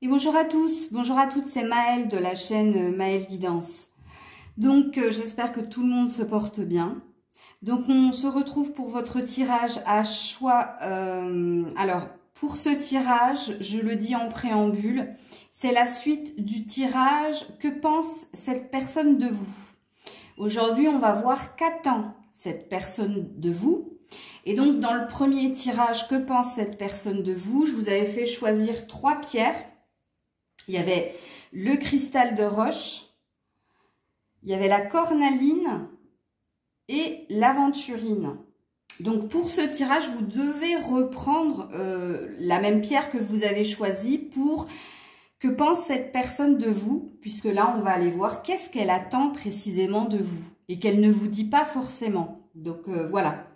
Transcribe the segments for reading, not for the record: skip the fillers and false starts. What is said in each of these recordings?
Et bonjour à tous, bonjour à toutes, c'est Maëlle de la chaîne Maëlle Guidance. Donc j'espère que tout le monde se porte bien. Donc on se retrouve pour votre tirage à choix. Alors pour ce tirage, je le dis en préambule, c'est la suite du tirage « Que pense cette personne de vous ?» Aujourd'hui, on va voir qu'attend cette personne de vous. Et donc dans le premier tirage « Que pense cette personne de vous ?» je vous avais fait choisir 3 pierres. Il y avait le cristal de roche, il y avait la cornaline et l'aventurine. Donc pour ce tirage, vous devez reprendre la même pierre que vous avez choisie pour que pense cette personne de vous, puisque là on va aller voir qu'est-ce qu'elle attend précisément de vous et qu'elle ne vous dit pas forcément. Donc voilà.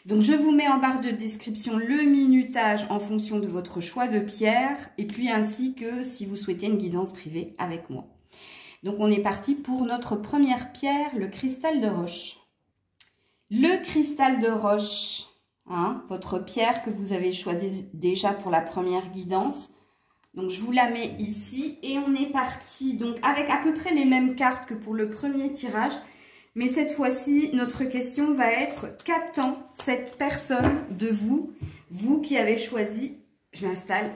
Donc, je vous mets en barre de description le minutage en fonction de votre choix de pierre et puis ainsi que si vous souhaitez une guidance privée avec moi. Donc, on est parti pour notre première pierre, le cristal de roche. Le cristal de roche, hein, votre pierre que vous avez choisie déjà pour la première guidance. Donc, je vous la mets ici et on est parti donc avec à peu près les mêmes cartes que pour le premier tirage. Mais cette fois-ci, notre question va être « Qu'attend cette personne de vous ?» Vous qui avez choisi, je m'installe,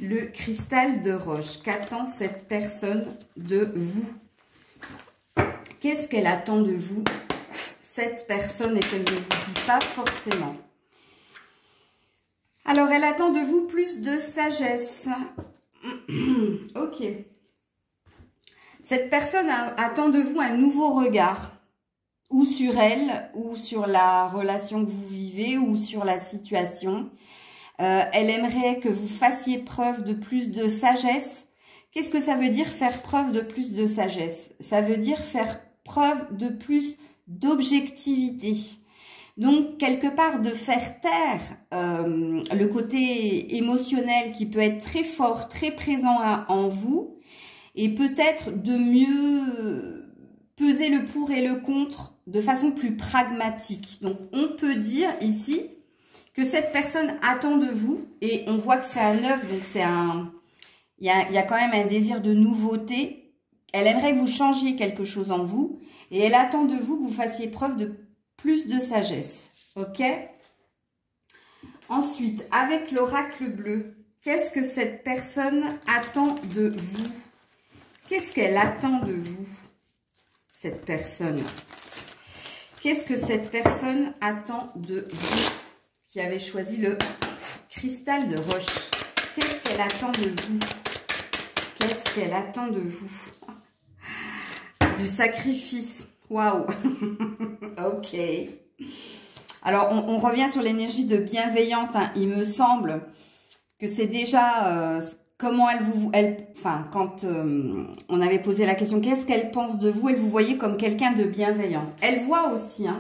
le cristal de roche. Qu'attend cette personne de vous? Qu'est-ce qu'elle attend de vous, cette personne, et qu'elle ne vous dit pas forcément? Alors, elle attend de vous plus de sagesse. Ok. Cette personne attend de vous un nouveau regard, ou sur elle, ou sur la relation que vous vivez, ou sur la situation. Elle aimerait que vous fassiez preuve de plus de sagesse. Qu'est-ce que ça veut dire faire preuve de plus de sagesse? Ça veut dire faire preuve de plus d'objectivité. Donc, quelque part, de faire taire le côté émotionnel qui peut être très fort, très présent en vous, et peut-être de mieux peser le pour et le contre de façon plus pragmatique. Donc, on peut dire ici que cette personne attend de vous, et on voit que c'est un œuf, donc c'est un... Il y a quand même un désir de nouveauté. Elle aimerait que vous changiez quelque chose en vous, et elle attend de vous que vous fassiez preuve de plus de sagesse. Ok? Ensuite, avec l'oracle bleu, qu'est-ce que cette personne attend de vous? Qu'est-ce qu'elle attend de vous, cette personne? Qu'est-ce que cette personne attend de vous, qui avez choisi le cristal de roche? Qu'est-ce qu'elle attend de vous? Qu'est-ce qu'elle attend de vous? Du sacrifice. Waouh. Ok. Alors, on revient sur l'énergie de bienveillante. Hein. Il me semble que c'est déjà... comment enfin, quand on avait posé la question, qu'est-ce qu'elle pense de vous? Elle vous voyait comme quelqu'un de bienveillant. Elle voit aussi, hein.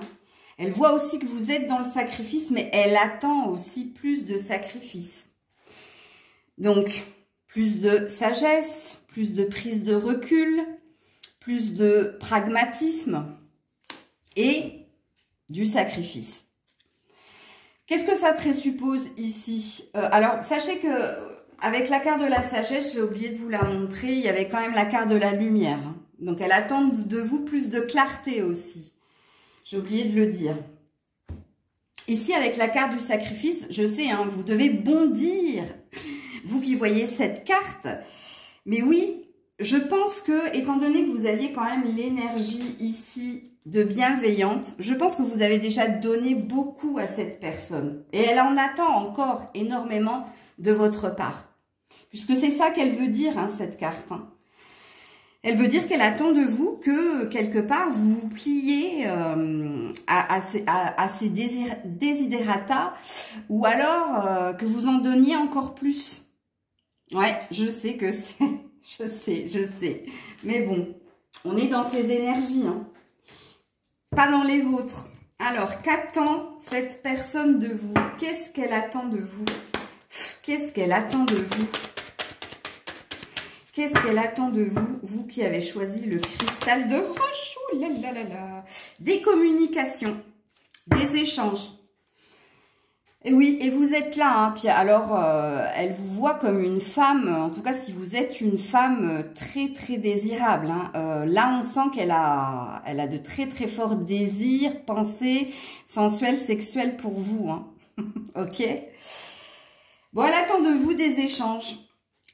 Elle voit aussi que vous êtes dans le sacrifice, mais elle attend aussi plus de sacrifice. Donc, plus de sagesse, plus de prise de recul, plus de pragmatisme et du sacrifice. Qu'est-ce que ça présuppose ici? Alors, sachez que... avec la carte de la sagesse, j'ai oublié de vous la montrer, il y avait quand même la carte de la lumière. Donc, elle attend de vous plus de clarté aussi. J'ai oublié de le dire. Ici, avec la carte du sacrifice, je sais, hein, vous devez bondir. Vous qui voyez cette carte. Mais oui, je pense que, étant donné que vous aviez quand même l'énergie ici de bienveillante, je pense que vous avez déjà donné beaucoup à cette personne. Et elle en attend encore énormément de votre part. Puisque c'est ça qu'elle veut dire, hein, cette carte. Hein. Elle veut dire qu'elle attend de vous que, quelque part, vous vous pliez à ses desiderata, ou alors que vous en donniez encore plus. Ouais, je sais que c'est... je sais. Mais bon, on est dans ces énergies, hein. Pas dans les vôtres. Alors, qu'attend cette personne de vous? Qu'est-ce qu'elle attend de vous? Qu'est-ce qu'elle attend de vous? Qu'est-ce qu'elle attend de vous, vous qui avez choisi le cristal de roche? Oh là là là là. Des communications, des échanges. Et oui, et vous êtes là, hein, puis alors, elle vous voit comme une femme, en tout cas si vous êtes une femme très très désirable, hein. Là on sent qu'elle a de très très forts désirs, pensées, sensuelles, sexuelles pour vous, hein. Ok. Bon, elle attend de vous des échanges,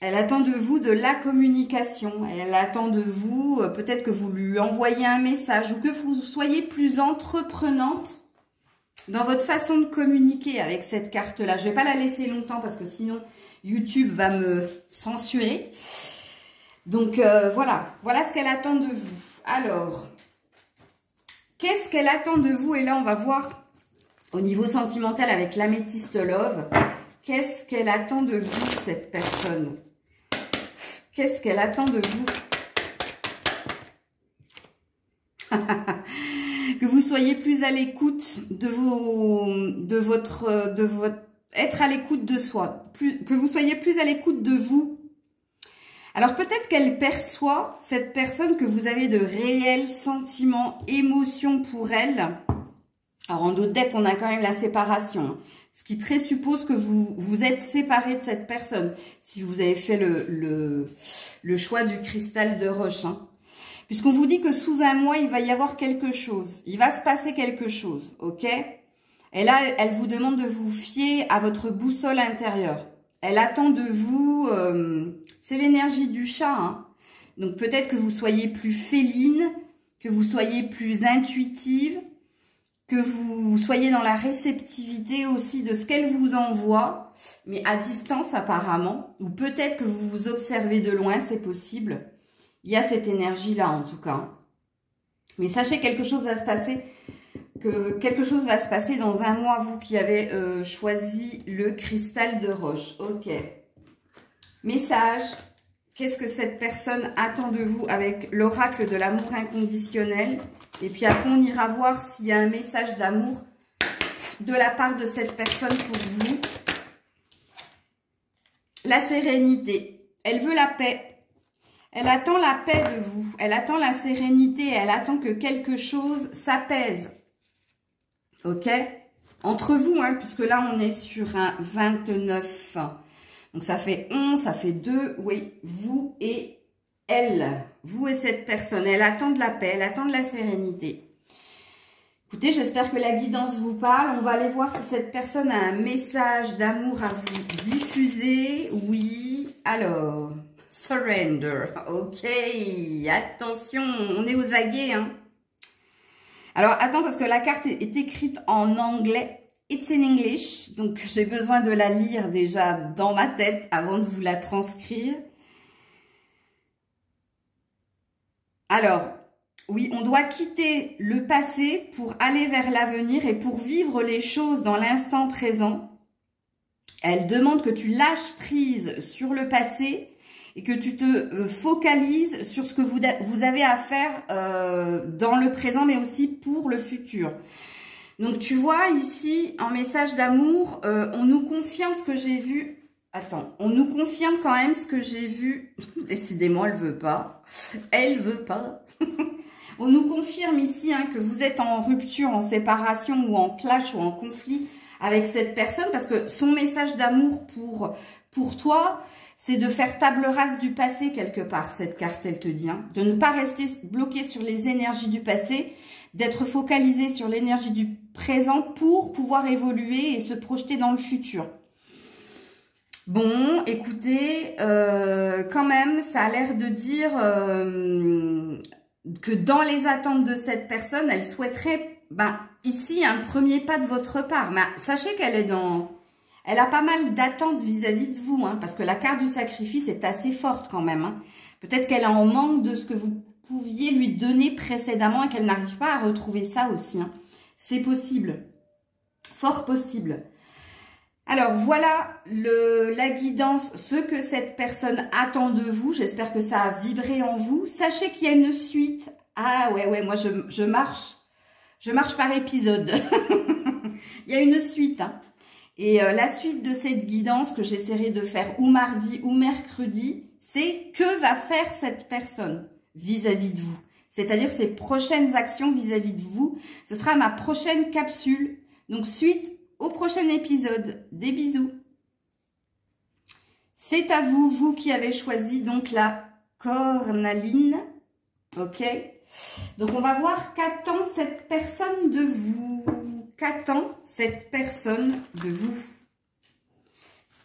elle attend de vous de la communication, elle attend de vous, peut-être que vous lui envoyez un message ou que vous soyez plus entreprenante dans votre façon de communiquer avec cette carte-là. Je ne vais pas la laisser longtemps parce que sinon YouTube va me censurer. Donc voilà ce qu'elle attend de vous. Alors, qu'est-ce qu'elle attend de vous? Et là, on va voir au niveau sentimental avec l'améthyste love. Qu'est-ce qu'elle attend de vous, cette personne? Qu'est-ce qu'elle attend de vous? Que vous soyez plus à l'écoute être à l'écoute de soi, que vous soyez plus à l'écoute de vous. Alors peut-être qu'elle perçoit, cette personne, que vous avez de réels sentiments, émotions pour elle. Alors en d'autres decks, on a quand même la séparation, hein, ce qui présuppose que vous êtes séparé de cette personne, si vous avez fait le choix du cristal de roche, hein. Puisqu'on vous dit que sous un mois, il va y avoir quelque chose. Il va se passer quelque chose, ok? Et là, elle vous demande de vous fier à votre boussole intérieure. Elle attend de vous... c'est l'énergie du chat, hein. Donc peut-être que vous soyez plus féline, que vous soyez plus intuitive, que vous soyez dans la réceptivité aussi de ce qu'elle vous envoie, mais à distance apparemment. Ou peut-être que vous vous observez de loin, c'est possible. Il y a cette énergie-là, en tout cas. Mais sachez que quelque chose va se passer, dans un mois, vous qui avez choisi le cristal de roche. Ok. Message. Qu'est-ce que cette personne attend de vous avec l'oracle de l'amour inconditionnel? Et puis après, on ira voir s'il y a un message d'amour de la part de cette personne pour vous. La sérénité. Elle veut la paix. Elle attend la paix de vous, elle attend la sérénité, elle attend que quelque chose s'apaise. Ok? Entre vous, hein, puisque là, on est sur un 29. Donc, ça fait 11, ça fait 2. Oui, vous et elle. Vous et cette personne. Elle attend de la paix, elle attend de la sérénité. Écoutez, j'espère que la guidance vous parle. On va aller voir si cette personne a un message d'amour à vous diffuser. Oui, alors... Surrender. Ok, attention, on est aux aguets, hein. Alors, attends, parce que la carte est écrite en anglais. It's in English. Donc, j'ai besoin de la lire déjà dans ma tête avant de vous la transcrire. Alors, oui, on doit quitter le passé pour aller vers l'avenir et pour vivre les choses dans l'instant présent. Elle demande que tu lâches prise sur le passé et que tu te focalises sur ce que vous avez à faire dans le présent, mais aussi pour le futur. Donc, tu vois ici, en message d'amour, on nous confirme ce que j'ai vu. Attends, on nous confirme quand même ce que j'ai vu. Décidément, elle veut pas. Elle veut pas. On nous confirme ici hein, que vous êtes en rupture, en séparation ou en clash ou en conflit avec cette personne, parce que son message d'amour pour toi, c'est de faire table rase du passé quelque part, cette carte, elle te dit. Hein, de ne pas rester bloqué sur les énergies du passé, d'être focalisé sur l'énergie du présent pour pouvoir évoluer et se projeter dans le futur. Bon, écoutez, quand même, ça a l'air de dire que dans les attentes de cette personne, elle souhaiterait, ici, un premier pas de votre part. Mais sachez qu'elle est dans... Elle a pas mal d'attentes vis-à-vis de vous, hein, parce que la carte du sacrifice est assez forte quand même. Hein. Peut-être qu'elle est en manque de ce que vous pouviez lui donner précédemment et qu'elle n'arrive pas à retrouver ça aussi. Hein. C'est possible, fort possible. Alors, voilà la guidance, ce que cette personne attend de vous. J'espère que ça a vibré en vous. Sachez qu'il y a une suite. Ah ouais, moi je marche par épisode. Il y a une suite, hein. Et la suite de cette guidance que j'essaierai de faire ou mardi ou mercredi, c'est que va faire cette personne vis-à-vis de vous. C'est-à-dire ses prochaines actions vis-à-vis de vous. Ce sera ma prochaine capsule. Donc, suite au prochain épisode. Des bisous. C'est à vous, vous qui avez choisi donc la cornaline. Ok. Donc, on va voir qu'attend cette personne de vous. Qu'attend cette personne de vous?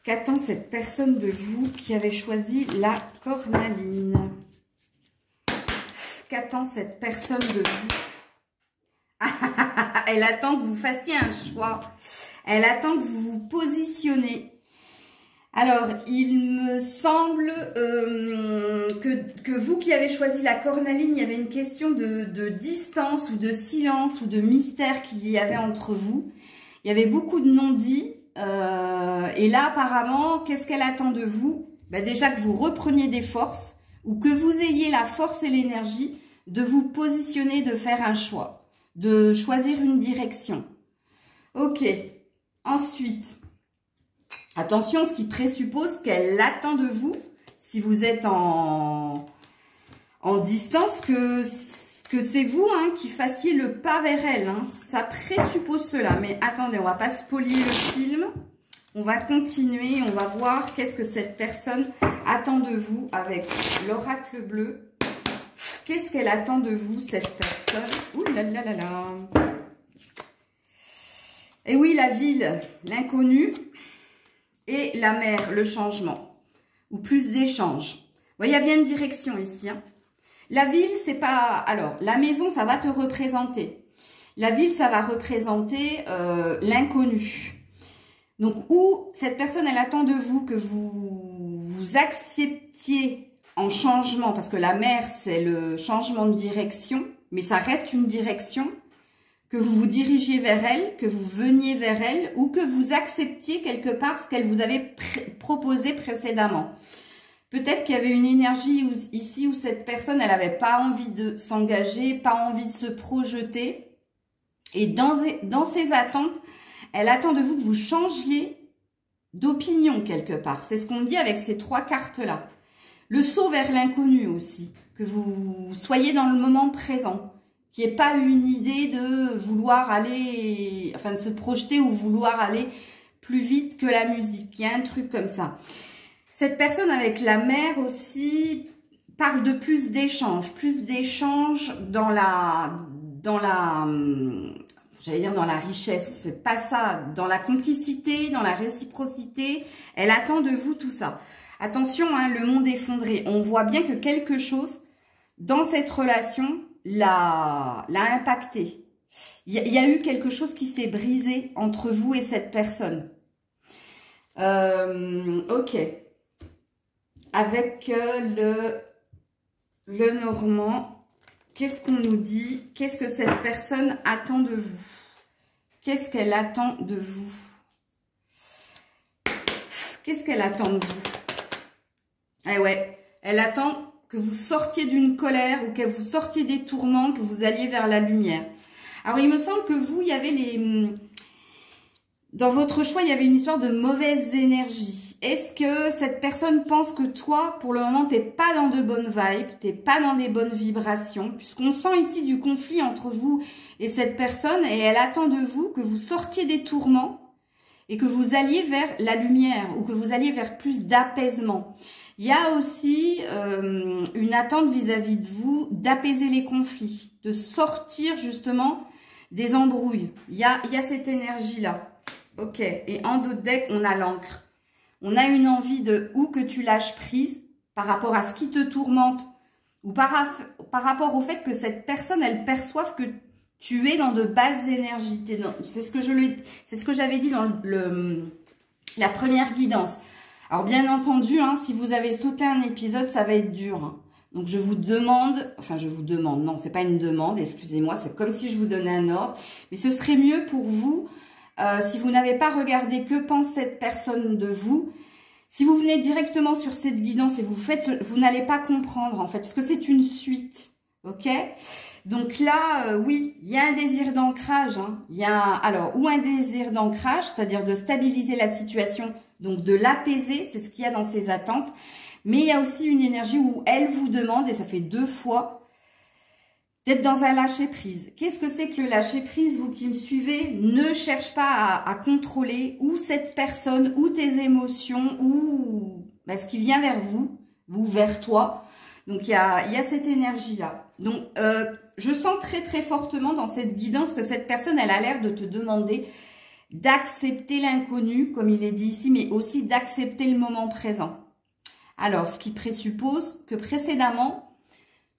Qu'attend cette personne de vous qui avait choisi la cornaline? Qu'attend cette personne de vous? Elle attend que vous fassiez un choix. Elle attend que vous vous positionnez. Alors, il me semble que vous qui avez choisi la cornaline, il y avait une question de distance ou de silence ou de mystère qu'il y avait entre vous. Il y avait beaucoup de non-dits. Et là, apparemment, qu'est-ce qu'elle attend de vous? Ben déjà que vous repreniez des forces ou que vous ayez la force et l'énergie de vous positionner, de faire un choix, de choisir une direction. Ok. Ensuite... attention, ce qui présuppose qu'elle attend de vous, si vous êtes en distance, que c'est vous qui fassiez le pas vers elle. Hein. Ça présuppose cela. Mais attendez, on va pas spolier le film. On va continuer, on va voir qu'est-ce que cette personne attend de vous avec l'oracle bleu. Qu'est-ce qu'elle attend de vous, cette personne? Ouh là là là là. Et oui, la ville, l'inconnu. Et la mer, le changement, ou plus d'échanges. Il y a bien une direction ici. Hein. La ville, c'est pas... alors, la maison, ça va te représenter. La ville, ça va représenter l'inconnu. Donc, où cette personne, elle attend de vous que vous acceptiez en changement, parce que la mer, c'est le changement de direction, mais ça reste une direction. Que vous vous dirigiez vers elle, que vous veniez vers elle ou que vous acceptiez quelque part ce qu'elle vous avait proposé précédemment. Peut-être qu'il y avait une énergie ici où cette personne, elle n'avait pas envie de s'engager, pas envie de se projeter. Et dans ses attentes, elle attend de vous que vous changiez d'opinion quelque part. C'est ce qu'on dit avec ces trois cartes-là. Le saut vers l'inconnu aussi, que vous soyez dans le moment présent. Qu'il n'y ait pas une idée de vouloir aller, enfin de se projeter ou vouloir aller plus vite que la musique. Il y a un truc comme ça. Cette personne avec la mer aussi parle de plus d'échanges dans j'allais dire dans la richesse. C'est pas ça, dans la complicité, dans la réciprocité. Elle attend de vous tout ça. Attention, hein, le monde effondré. On voit bien que quelque chose dans cette relation l'a impacté. Il y a eu quelque chose qui s'est brisé entre vous et cette personne. Ok. Avec le normand, qu'est-ce qu'on nous dit? Qu'est-ce que cette personne attend de vous? Qu'est-ce qu'elle attend de vous? Qu'est-ce qu'elle attend de vous? Eh ouais, elle attend que vous sortiez d'une colère ou que vous sortiez des tourments, que vous alliez vers la lumière. Alors, il me semble que vous, il y avait dans votre choix, il y avait une histoire de mauvaise énergie. Est-ce que cette personne pense que toi, pour le moment, tu n'es pas dans de bonnes vibes, tu n'es pas dans des bonnes vibrations, puisqu'on sent ici du conflit entre vous et cette personne, et elle attend de vous que vous sortiez des tourments et que vous alliez vers la lumière ou que vous alliez vers plus d'apaisement. Il y a aussi une attente vis-à-vis de vous d'apaiser les conflits, de sortir justement des embrouilles. Il y a cette énergie-là. Ok, et en dos de deck, on a l'encre. On a une envie de ou que tu lâches prise par rapport à ce qui te tourmente ou par rapport au fait que cette personne, elle perçoive que tu es dans de basses énergies. C'est ce que j'avais dit dans la première guidance. Alors, bien entendu, hein, si vous avez sauté un épisode, ça va être dur. Hein. Donc, je vous demande, non, c'est pas une demande, excusez-moi, c'est comme si je vous donnais un ordre. Mais ce serait mieux pour vous, si vous n'avez pas regardé que pense cette personne de vous, si vous venez directement sur cette guidance et vous n'allez pas comprendre, en fait, parce que c'est une suite, ok? Donc là, oui, il y a un désir d'ancrage, hein. Il y a ou un désir d'ancrage, c'est-à-dire de stabiliser la situation, donc de l'apaiser, c'est ce qu'il y a dans ses attentes. Mais il y a aussi une énergie où elle vous demande, et ça fait 2 fois, D'être dans un lâcher-prise. Qu'est-ce que c'est que le lâcher-prise? Vous qui me suivez, ne cherche pas à contrôler ou cette personne, ou tes émotions, ou ce qui vient vers vous, ou vers toi. Donc, il y a cette énergie-là. Donc, je sens très, très fortement dans cette guidance que cette personne, elle a l'air de te demander d'accepter l'inconnu, comme il est dit ici, mais aussi d'accepter le moment présent. Alors, ce qui présuppose que précédemment,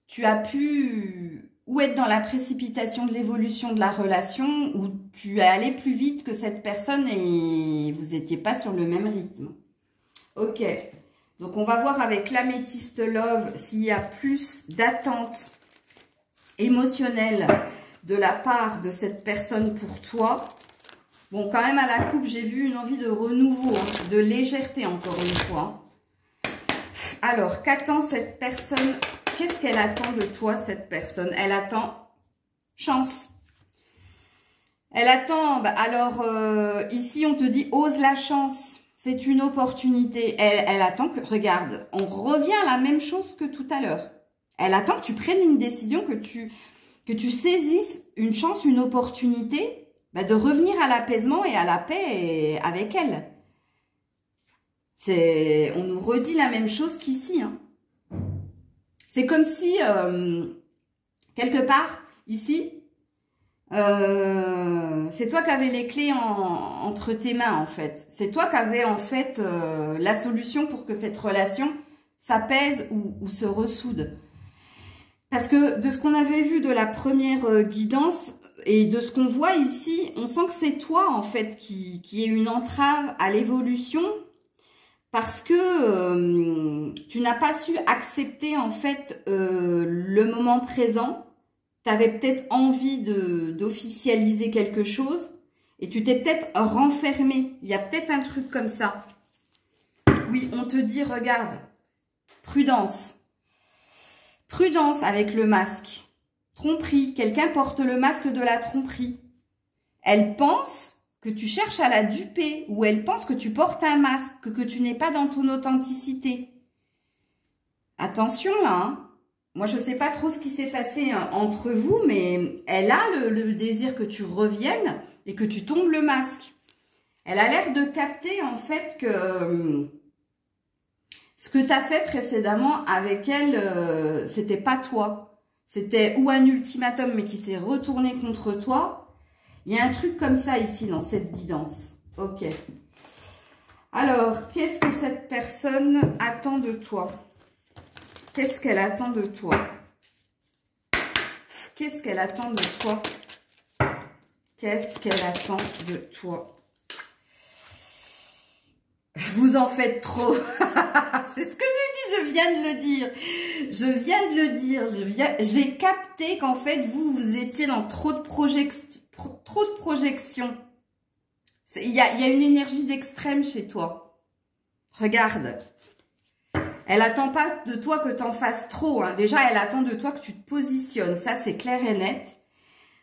tu as pu ou être dans la précipitation de l'évolution de la relation, ou tu es allé plus vite que cette personne et vous n'étiez pas sur le même rythme. Ok, donc on va voir avec l'améthyste love s'il y a plus d'attente émotionnelle de la part de cette personne pour toi. Bon, quand même à la coupe, j'ai vu une envie de renouveau, de légèreté encore une fois. Alors, qu'attend cette personne? Qu'est-ce qu'elle attend de toi, cette personne? Elle attend chance. Elle attend, ici on te dit ose la chance. C'est une opportunité. Elle attend que, regarde, on revient à la même chose que tout à l'heure. Elle attend que tu prennes une décision, que tu saisisses une chance, une opportunité, de revenir à l'apaisement et à la paix avec elle. On nous redit la même chose qu'ici, hein. C'est comme si, quelque part, ici, c'est toi qui avais les clés entre tes mains, en fait. C'est toi qui avais, en fait, la solution pour que cette relation s'apaise ou se ressoude. Parce que de ce qu'on avait vu de la première guidance et de ce qu'on voit ici, on sent que c'est toi, en fait, qui est une entrave à l'évolution. Parce que tu n'as pas su accepter en fait le moment présent. Tu avais peut-être envie d'officialiser quelque chose et tu t'es peut-être renfermé. Il y a peut-être un truc comme ça. Oui, on te dit, regarde, prudence. Prudence avec le masque. Tromperie, quelqu'un porte le masque de la tromperie. Elle pense que tu cherches à la duper, ou elle pense que tu portes un masque, que tu n'es pas dans ton authenticité. Attention là, hein. Moi je ne sais pas trop ce qui s'est passé entre vous, mais elle a le désir que tu reviennes et que tu tombes le masque. Elle a l'air de capter en fait que ce que tu as fait précédemment avec elle, c'était pas toi. C'était ou un ultimatum mais qui s'est retourné contre toi. Il y a un truc comme ça ici dans cette guidance. Ok. Alors, qu'est-ce que cette personne attend de toi? Qu'est-ce qu'elle attend de toi? Qu'est-ce qu'elle attend de toi? Qu'est-ce qu'elle attend de toi? Vous en faites trop. C'est ce que j'ai dit, je viens de le dire. Je viens de le dire. J'ai capté qu'en fait, vous étiez dans trop de projections. Il y a une énergie d'extrême chez toi. Regarde. Elle attend pas de toi que tu en fasses trop, hein. Déjà, elle attend de toi que tu te positionnes. Ça, c'est clair et net.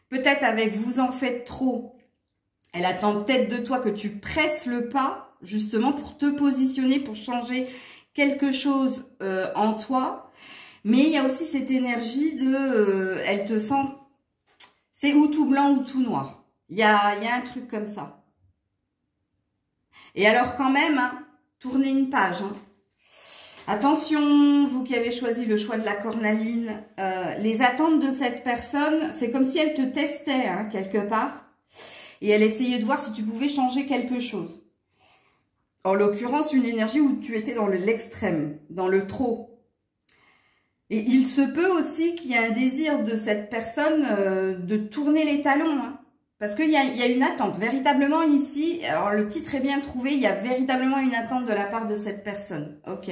Peut-être avec vous en faites trop. Elle attend peut-être de toi que tu presses le pas, justement, pour te positionner, pour changer quelque chose en toi. Mais il y a aussi cette énergie de... elle te sent... C'est ou tout blanc ou tout noir. Il y a un truc comme ça. Et alors quand même, hein, tournez une page. Hein. Attention, vous qui avez choisi le choix de la cornaline, les attentes de cette personne, c'est comme si elle te testait hein, quelque part. Et elle essayait de voir si tu pouvais changer quelque chose. En l'occurrence, une énergie où tu étais dans l'extrême, dans le trop. Et il se peut aussi qu'il y ait un désir de cette personne de tourner les talons. Hein, parce qu'il y a une attente. Véritablement ici, alors le titre est bien trouvé, il y a véritablement une attente de la part de cette personne. Ok.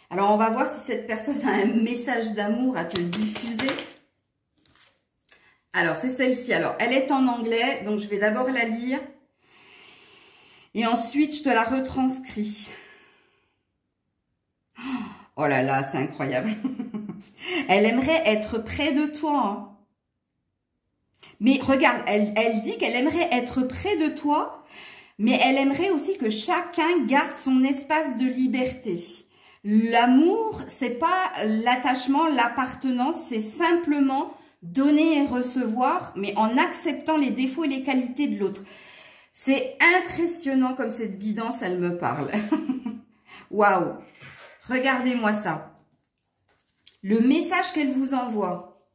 Alors on va voir si cette personne a un message d'amour à te diffuser. Alors c'est celle-ci. Alors elle est en anglais, donc je vais d'abord la lire. Et ensuite je te la retranscris. Oh là là, c'est incroyable. Elle aimerait être près de toi. Hein. Mais regarde, elle dit qu'elle aimerait être près de toi, mais elle aimerait aussi que chacun garde son espace de liberté. L'amour, c'est pas l'attachement, l'appartenance, c'est simplement donner et recevoir, mais en acceptant les défauts et les qualités de l'autre. C'est impressionnant comme cette guidance, elle me parle. Waouh! Regardez-moi ça. Le message qu'elle vous envoie.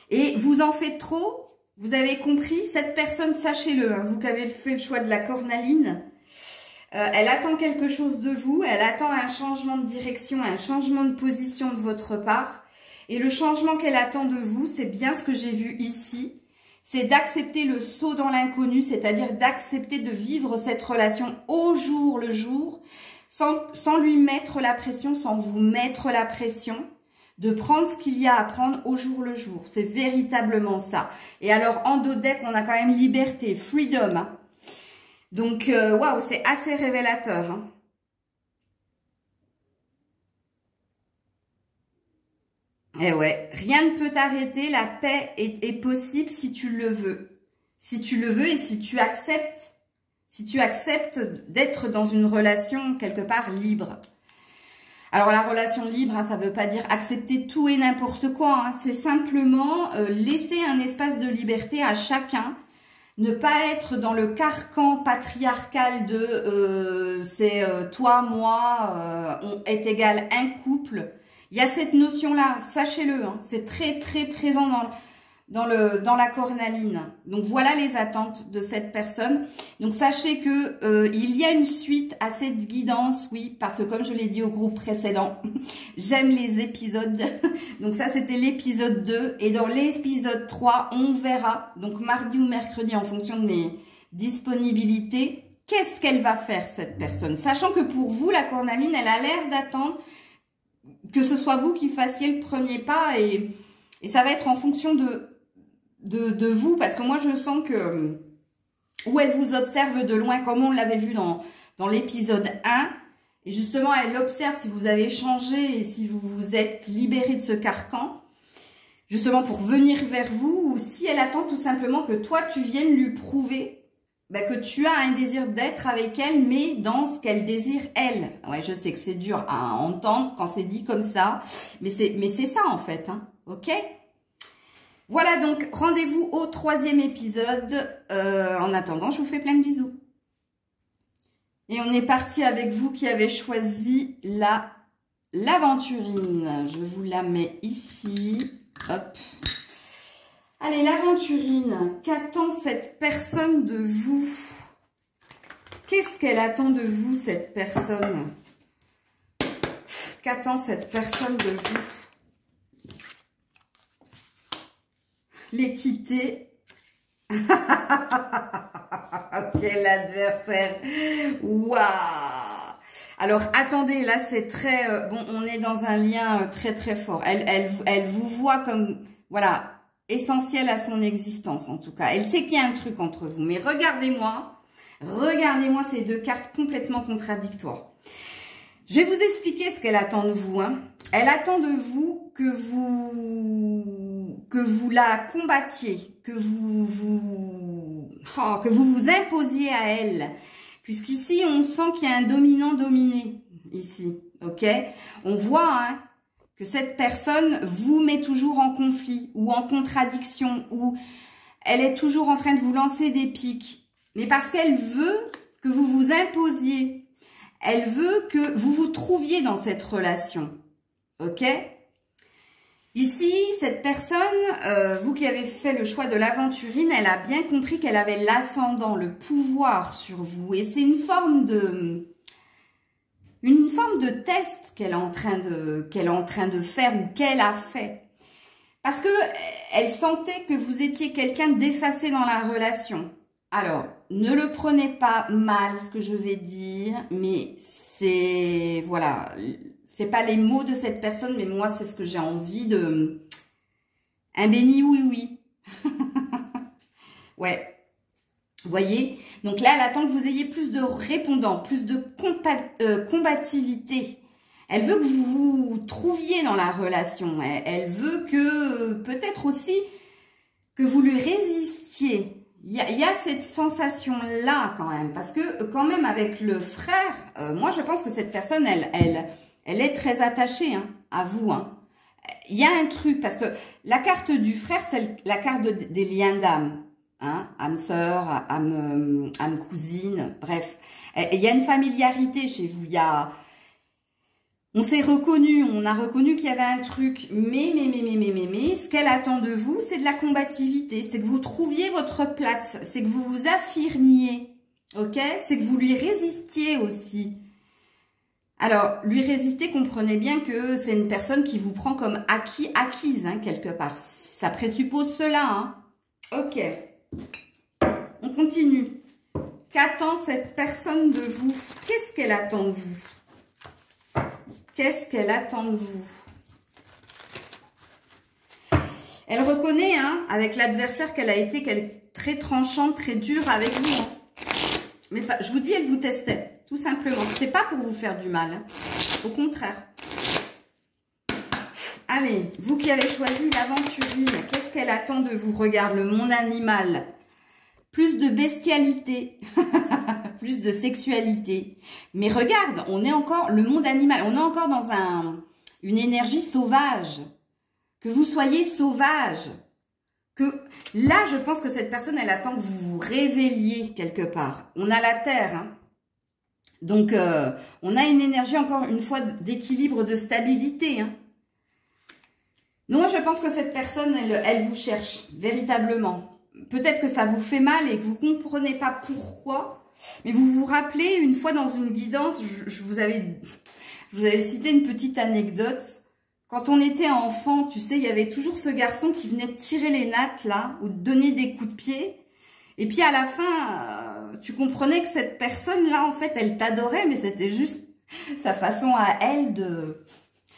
Et vous en faites trop, vous avez compris, cette personne, sachez-le, hein, vous qui avez fait le choix de la cornaline, elle attend quelque chose de vous, elle attend un changement de direction, un changement de position de votre part. Et le changement qu'elle attend de vous, c'est bien ce que j'ai vu ici, c'est d'accepter le saut dans l'inconnu, c'est-à-dire d'accepter de vivre cette relation au jour le jour, sans lui mettre la pression, sans vous mettre la pression, de prendre ce qu'il y a à prendre au jour le jour. C'est véritablement ça. Et alors, en dos deck, on a quand même liberté, freedom, hein. Donc, waouh, c'est assez révélateur. Hein. Eh ouais, rien ne peut t'arrêter. La paix est possible si tu le veux. Si tu le veux et si tu acceptes. Si tu acceptes d'être dans une relation quelque part libre. Alors, la relation libre, hein, ça ne veut pas dire accepter tout et n'importe quoi. Hein. C'est simplement laisser un espace de liberté à chacun. Ne pas être dans le carcan patriarcal de c'est toi, moi, on est égal un couple. Il y a cette notion-là, sachez-le, hein, c'est très très présent dans la cornaline. Donc voilà les attentes de cette personne. Donc sachez que il y a une suite à cette guidance, oui, parce que comme je l'ai dit au groupe précédent, j'aime les épisodes. Donc ça c'était l'épisode 2 et dans l'épisode 3, on verra, donc mardi ou mercredi en fonction de mes disponibilités, qu'est-ce qu'elle va faire cette personne. Sachant que pour vous, la cornaline, elle a l'air d'attendre que ce soit vous qui fassiez le premier pas et ça va être en fonction de vous, parce que moi je sens que où elle vous observe de loin, comme on l'avait vu dans l'épisode 1, et justement elle observe si vous avez changé et si vous vous êtes libéré de ce carcan, justement pour venir vers vous, ou si elle attend tout simplement que toi tu viennes lui prouver que tu as un désir d'être avec elle, mais dans ce qu'elle désire elle. Ouais, je sais que c'est dur à entendre quand c'est dit comme ça, mais c'est ça en fait, hein, ok? Voilà donc, rendez-vous au 3e épisode. En attendant, je vous fais plein de bisous. Et on est parti avec vous qui avez choisi l'aventurine. Je vous la mets ici. Hop. Allez, l'aventurine. Qu'attend cette personne de vous? Qu'est-ce qu'elle attend de vous, cette personne? Qu'attend cette personne de vous? L'équité. Quel adversaire. Waouh. Alors, attendez, là, c'est très... bon, on est dans un lien très, très fort. Elle vous voit comme... Voilà, essentiel à son existence, en tout cas. Elle sait qu'il y a un truc entre vous. Mais regardez-moi ces deux cartes complètement contradictoires. Je vais vous expliquer ce qu'elle attend de vous. Hein. Elle attend de vous que vous la combattiez, que vous vous imposiez à elle. Puisqu'ici, on sent qu'il y a un dominant-dominé, ici, ok? On voit hein, que cette personne vous met toujours en conflit ou en contradiction, ou elle est toujours en train de vous lancer des pics. Mais parce qu'elle veut que vous vous imposiez. Elle veut que vous vous trouviez dans cette relation. Ok? Ici, cette personne, vous qui avez fait le choix de l'aventurine, elle a bien compris qu'elle avait l'ascendant, le pouvoir sur vous. Et c'est une forme de test qu'elle est en train de faire ou qu'elle a fait. Parce que elle sentait que vous étiez quelqu'un d'effacé dans la relation. Alors, ne le prenez pas mal ce que je vais dire, mais c'est, voilà, c'est pas les mots de cette personne, mais moi, c'est ce que j'ai envie de... Un béni oui. Ouais. Vous voyez? Donc là, elle attend que vous ayez plus de répondants, plus de combativité. Elle veut que vous vous trouviez dans la relation. Elle veut que, peut-être aussi, que vous lui résistiez. Il y a cette sensation-là quand même. Parce que quand même avec le frère, moi je pense que cette personne, elle est très attachée hein, à vous. Hein. il y a un truc, parce que la carte du frère, c'est la carte des liens d'âme. Hein, âme sœur, âme cousine, bref. Il y a une familiarité chez vous. On s'est reconnu, on a reconnu qu'il y avait un truc. Mais, ce qu'elle attend de vous, c'est de la combativité. C'est que vous trouviez votre place. C'est que vous vous affirmiez. Ok? C'est que vous lui résistiez aussi. Alors, lui résister, comprenez bien que c'est une personne qui vous prend comme acquise, hein, quelque part. Ça présuppose cela, hein. Ok. On continue. Qu'attend cette personne de vous? Qu'est-ce qu'elle attend de vous? Qu'est-ce qu'elle attend de vous? Elle reconnaît, hein, avec l'adversaire qu'elle est très tranchante, très dure avec vous. Hein. Mais pas, je vous dis, elle vous testait, tout simplement. C'était pas pour vous faire du mal. Hein. Au contraire. Allez, vous qui avez choisi l'aventurine, qu'est-ce qu'elle attend de vous? Regarde, le monde animal. Plus de bestialité, plus de sexualité. Mais regarde, on est encore, le monde animal, on est encore dans une énergie sauvage. Que vous soyez sauvage. Que là, je pense que cette personne, elle attend que vous vous révéliez quelque part. On a la terre, hein. Donc, on a une énergie, encore une fois, d'équilibre, de stabilité, hein. Non, je pense que cette personne, elle vous cherche, véritablement. Peut-être que ça vous fait mal et que vous ne comprenez pas pourquoi. Mais vous vous rappelez, une fois dans une guidance, je vous avais cité une petite anecdote. Quand on était enfant, tu sais, il y avait toujours ce garçon qui venait tirer les nattes, là, ou donner des coups de pied. Et puis à la fin, tu comprenais que cette personne-là, en fait, elle t'adorait, mais c'était juste sa façon à elle de...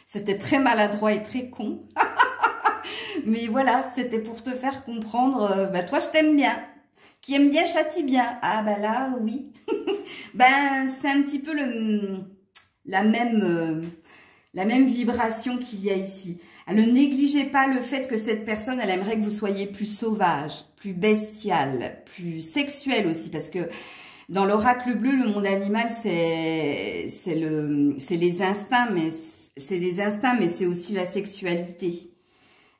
C'était très maladroit et très con. Mais voilà, c'était pour te faire comprendre, bah toi je t'aime bien. Qui aime bien châtie bien. Ah bah là, oui. Ben c'est un petit peu la même vibration qu'il y a ici. Ne négligez pas le fait que cette personne, elle aimerait que vous soyez plus sauvage, plus bestial, plus sexuel aussi. Parce que dans l'oracle bleu, le monde animal, c'est les instincts, mais c'est aussi la sexualité.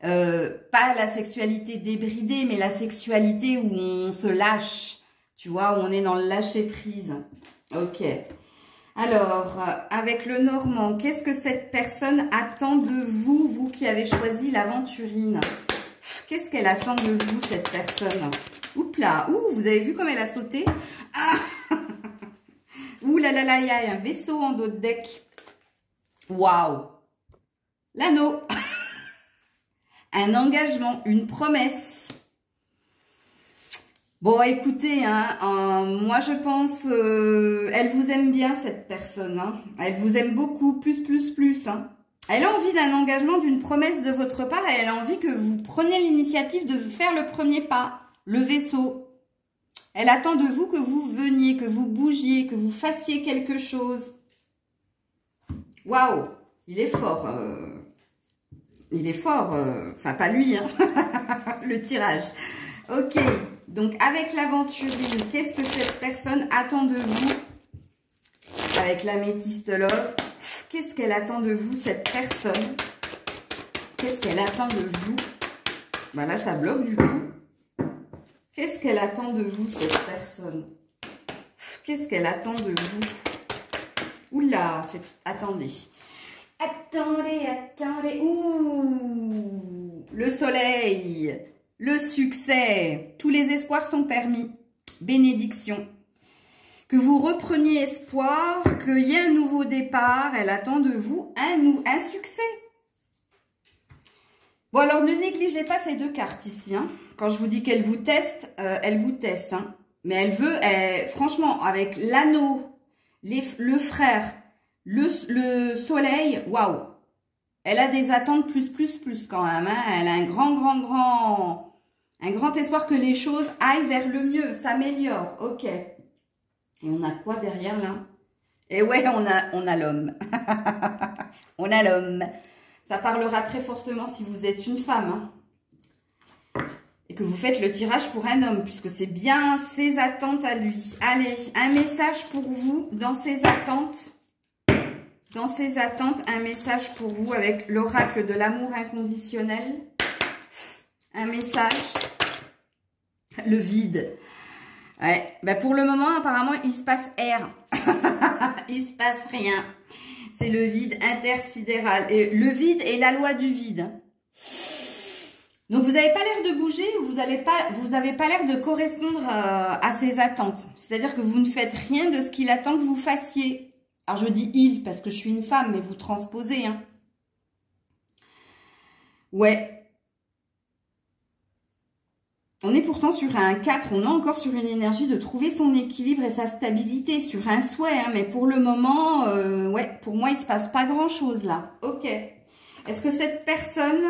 Pas la sexualité débridée, mais la sexualité où on se lâche, tu vois, où on est dans le lâcher prise. Ok. Alors, avec le Normand, qu'est-ce que cette personne attend de vous, vous qui avez choisi l'aventurine? Qu'est-ce qu'elle attend de vous, cette personne? Oups là, ouh, vous avez vu comme elle a sauté? Ah. Ouh là là là, il y a un vaisseau en dos de deck. Waouh. L'anneau. Un engagement, une promesse. Bon, écoutez, hein, moi je pense, elle vous aime bien cette personne. Hein. Elle vous aime beaucoup, plus. Hein. Elle a envie d'un engagement, d'une promesse de votre part et elle a envie que vous preniez l'initiative de faire le premier pas, le vaisseau. Elle attend de vous que vous veniez, que vous bougiez, que vous fassiez quelque chose. Waouh, il est fort. Il est fort, enfin pas lui, hein. Le tirage. Ok, donc avec l'aventurine, qu'est-ce que cette personne attend de vous? Avec l'améthyste love, qu'est-ce qu'elle attend de vous, cette personne? Qu'est-ce qu'elle attend de vous? Bah là, ça bloque du coup. Qu'est-ce qu'elle attend de vous, cette personne? Qu'est-ce qu'elle attend de vous? Oula, attendez. Attendez. Ouh, le soleil, le succès, tous les espoirs sont permis. Bénédiction. Que vous repreniez espoir, qu'il y ait un nouveau départ. Elle attend de vous un succès. Bon, alors ne négligez pas ces deux cartes ici. Hein. Quand je vous dis qu'elle vous teste, elle vous teste. Hein. Mais elle veut, franchement, avec l'anneau, le frère, le soleil, waouh. Elle a des attentes plus quand même. Hein. Elle a un grand espoir que les choses aillent vers le mieux, s'améliorent. Ok. Et on a quoi derrière là? Et ouais, on a l'homme. On a l'homme. Ça parlera très fortement si vous êtes une femme. Hein. Et que vous faites le tirage pour un homme, puisque c'est bien ses attentes à lui. Allez, un message pour vous dans ses attentes. Dans ses attentes, un message pour vous avec l'oracle de l'amour inconditionnel. Un message. Le vide. Ouais. Ben pour le moment, apparemment, il se passe R. Il se passe rien. C'est le vide intersidéral. Et le vide est la loi du vide. Donc, vous n'avez pas l'air de bouger, vous n'avez pas l'air de correspondre à ses attentes. C'est-à-dire que vous ne faites rien de ce qu'il attend que vous fassiez. Alors, je dis « il » parce que je suis une femme, mais vous transposez. Hein. Ouais. On est pourtant sur un 4, on est encore sur une énergie de trouver son équilibre et sa stabilité, sur un souhait. Hein, mais pour le moment, ouais, pour moi, il ne se passe pas grand-chose là. Ok. Est-ce que cette personne...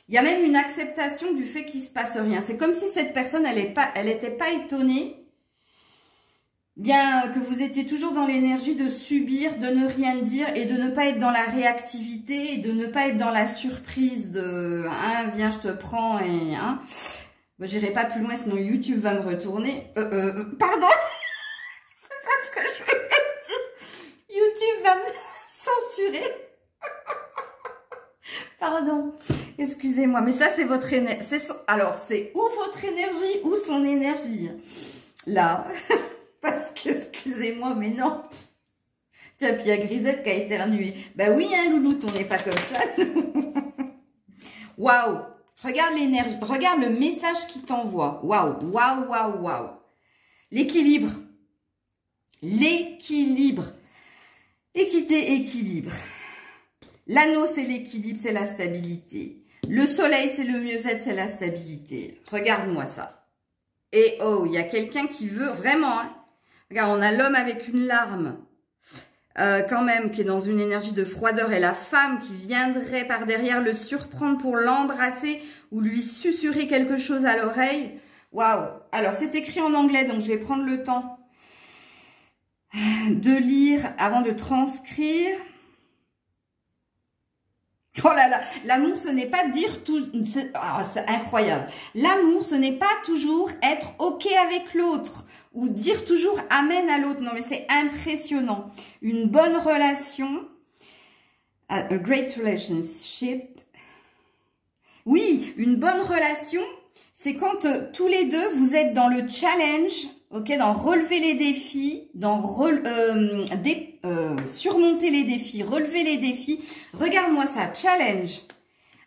Il y a même une acceptation du fait qu'il ne se passe rien. C'est comme si cette personne, elle n'était pas étonnée, bien que vous étiez toujours dans l'énergie de subir, de ne rien dire et de ne pas être dans la réactivité et de ne pas être dans la surprise de hein, « viens, je te prends » et hein. Bon, j'irai pas plus loin, sinon YouTube va me retourner. Pardon. C'est pas ce que je voulais dire. YouTube va me censurer. Pardon, excusez-moi, mais ça c'est votre énergie. Alors c'est ou votre énergie ou son énergie. Là, parce que excusez-moi, mais non. Tiens, puis il y a Grisette qui a éternué. Bah oui, hein, Louloute, on n'est pas comme ça. Waouh, regarde l'énergie, regarde le message qu'il t'envoie. Waouh, waouh, waouh, waouh. L'équilibre. L'équilibre. Équité, équilibre. L'anneau, c'est l'équilibre, c'est la stabilité. Le soleil, c'est le mieux-être, c'est la stabilité. Regarde-moi ça. Et oh, il y a quelqu'un qui veut vraiment... Hein. Regarde, on a l'homme avec une larme, quand même, qui est dans une énergie de froideur. Et la femme qui viendrait par derrière le surprendre pour l'embrasser ou lui susurrer quelque chose à l'oreille. Waouh. Alors, c'est écrit en anglais, donc je vais prendre le temps de lire avant de transcrire. Oh là là, l'amour, ce n'est pas dire tout... C'est incroyable. L'amour, ce n'est pas toujours être OK avec l'autre ou dire toujours amen à l'autre. Non, mais c'est impressionnant. Une bonne relation, a great relationship. Oui, une bonne relation, c'est quand tous les deux, vous êtes dans le challenge, ok, dans relever les défis, dans surmonter les défis, relever les défis. Regarde-moi ça, challenge,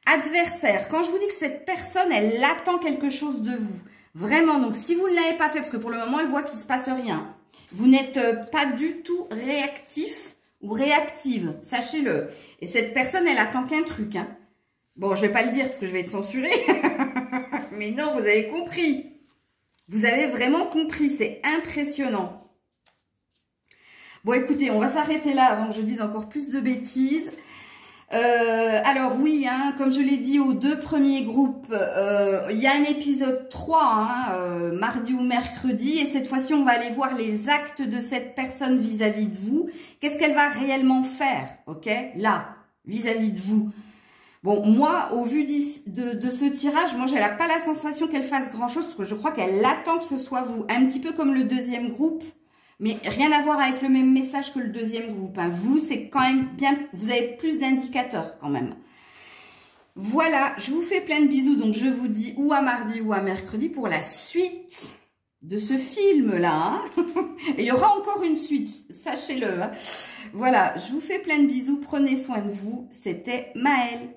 adversaire. Quand je vous dis que cette personne, elle attend quelque chose de vous, vraiment. Donc, si vous ne l'avez pas fait, parce que pour le moment, elle voit qu'il ne se passe rien, vous n'êtes pas du tout réactif ou réactive, sachez-le. Et cette personne, elle attend qu'un truc. Hein. Bon, je ne vais pas le dire parce que je vais être censurée. Mais non, vous avez compris. Vous avez vraiment compris. C'est impressionnant. Bon, écoutez, on va s'arrêter là avant que je dise encore plus de bêtises. Alors oui, hein, comme je l'ai dit aux deux premiers groupes, il y a un épisode 3, hein, mardi ou mercredi. Et cette fois-ci, on va aller voir les actes de cette personne vis-à-vis de vous. Qu'est-ce qu'elle va réellement faire, ok, là, vis-à-vis de vous. Bon, moi, au vu de ce tirage, moi, j'ai pas la sensation qu'elle fasse grand-chose, parce que je crois qu'elle attend que ce soit vous. Un petit peu comme le deuxième groupe, mais rien à voir avec le même message que le deuxième groupe. Hein. Vous, c'est quand même bien, vous avez plus d'indicateurs quand même. Voilà, je vous fais plein de bisous, donc je vous dis ou à mardi ou à mercredi pour la suite de ce film-là. Hein. Et il y aura encore une suite, sachez-le. Hein. Voilà, je vous fais plein de bisous, prenez soin de vous. C'était Maëlle.